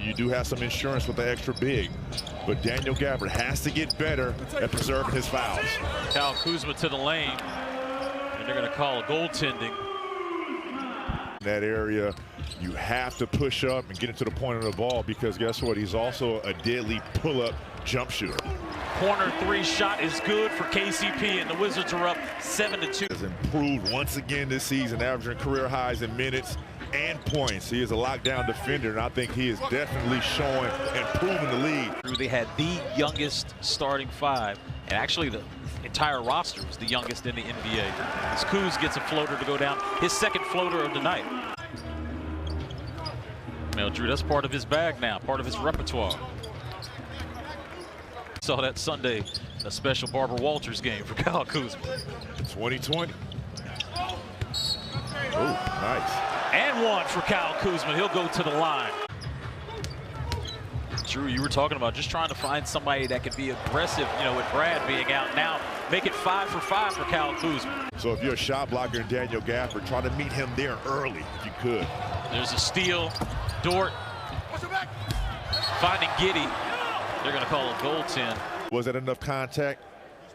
you do have some insurance with the extra big. But Daniel Gafford has to get better at preserving his fouls. Kyle Kuzma to the lane, and they're going to call a goaltending. In that area, you have to push up and get into the point of the ball, because guess what? He's also a deadly pull-up jump shooter. Corner three shot is good for KCP, and the Wizards are up 7-2. Has improved once again this season, averaging career highs in minutes and points. He is a lockdown defender, and I think he is definitely showing and proving the lead. They had the youngest starting five, and actually the entire roster was the youngest in the NBA. As Kuz gets a floater to go down, his second floater of the night. Well, Drew, that's part of his bag now, part of his repertoire. Saw that Sunday, a special Barbara Walters game for Kyle Kuzma. 2020. Oh, nice. And one for Kyle Kuzma. He'll go to the line. Drew, you were talking about just trying to find somebody that could be aggressive, you know, with Brad being out now. Make it 5 for 5 for Kyle Kuzma. So if you're a shot blocker in Daniel Gafford, try to meet him there early if you could. There's a steal. Dort finding Giddey. They're going to call a goaltend. Was that enough contact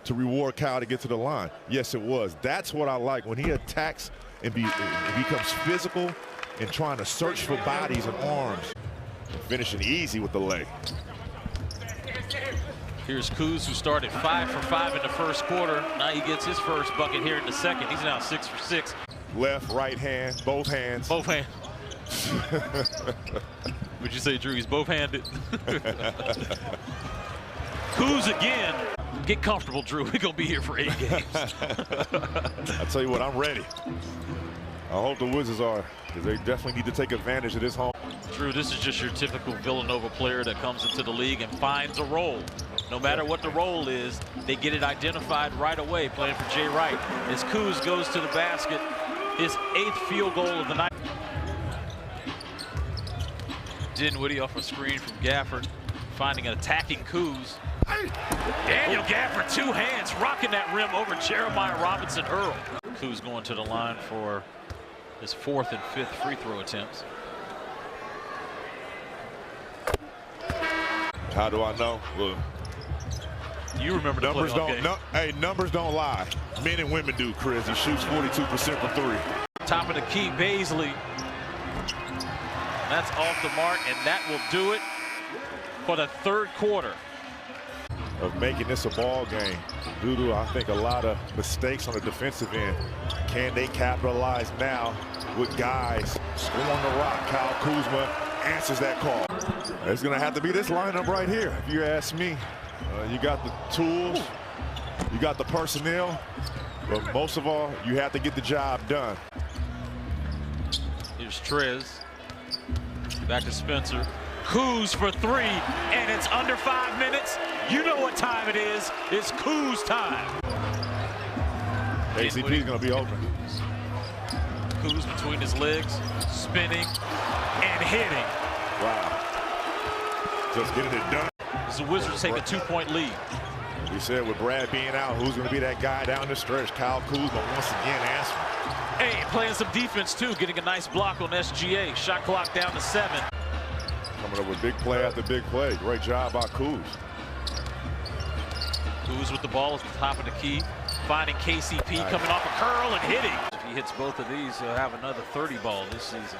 to reward Kyle to get to the line? Yes, it was. That's what I like, when he attacks and becomes physical and trying to search for bodies and arms. Finishing easy with the lay. Here's Kuz, who started 5 for 5 in the first quarter. Now he gets his first bucket here in the second. He's now 6 for 6. Left, right hand, both hands. Both hands. Would you say, Drew, he's both-handed? Kuz again. Get comfortable, Drew. We're going to be here for 8 games. I'll tell you what, I'm ready. I hope the Wizards are, because they definitely need to take advantage of this home. Drew, this is just your typical Villanova player that comes into the league and finds a role. No matter what the role is, they get it identified right away, playing for Jay Wright. As Kuz goes to the basket, his 8th field goal of the night. Dinwiddie off a screen from Gafford, finding an attacking Kuz. Daniel Gafford, 2 hands, rocking that rim over Jeremiah Robinson Earl. Kuz going to the line for his 4th and 5th free throw attempts. How do I know? Look, you remember the numbers playoff don't. No, hey, numbers don't lie. Men and women do, Chris. He shoots 42% from 3. Top of the key, Baisley. That's off the mark, and that will do it for the 3rd quarter. Of making this a ball game due to, I think, a lot of mistakes on the defensive end. Can they capitalize now with guys scoring the rock? Kyle Kuzma answers that call. It's going to have to be this lineup right here, if you ask me. You got the tools, you got the personnel, but most of all, you have to get the job done. Here's Trez. Back to Spencer. Kuz for 3, and it's under 5 minutes. You know what time it is. It's Kuz time. KCP's going to be open. Kuz between his legs, spinning and hitting. Wow. Just getting it done. As the Wizards take a 2-point lead. We said with Brad being out, who's going to be that guy down the stretch? Kyle Kuzma once again answering. Hey, playing some defense too, getting a nice block on SGA. Shot clock down to 7. Coming up with big play after big play. Great job by Kuz. Kuz with the ball at the top of the key. Finding KCP coming off a curl and hitting. If he hits both of these, he'll have another 30 ball this season.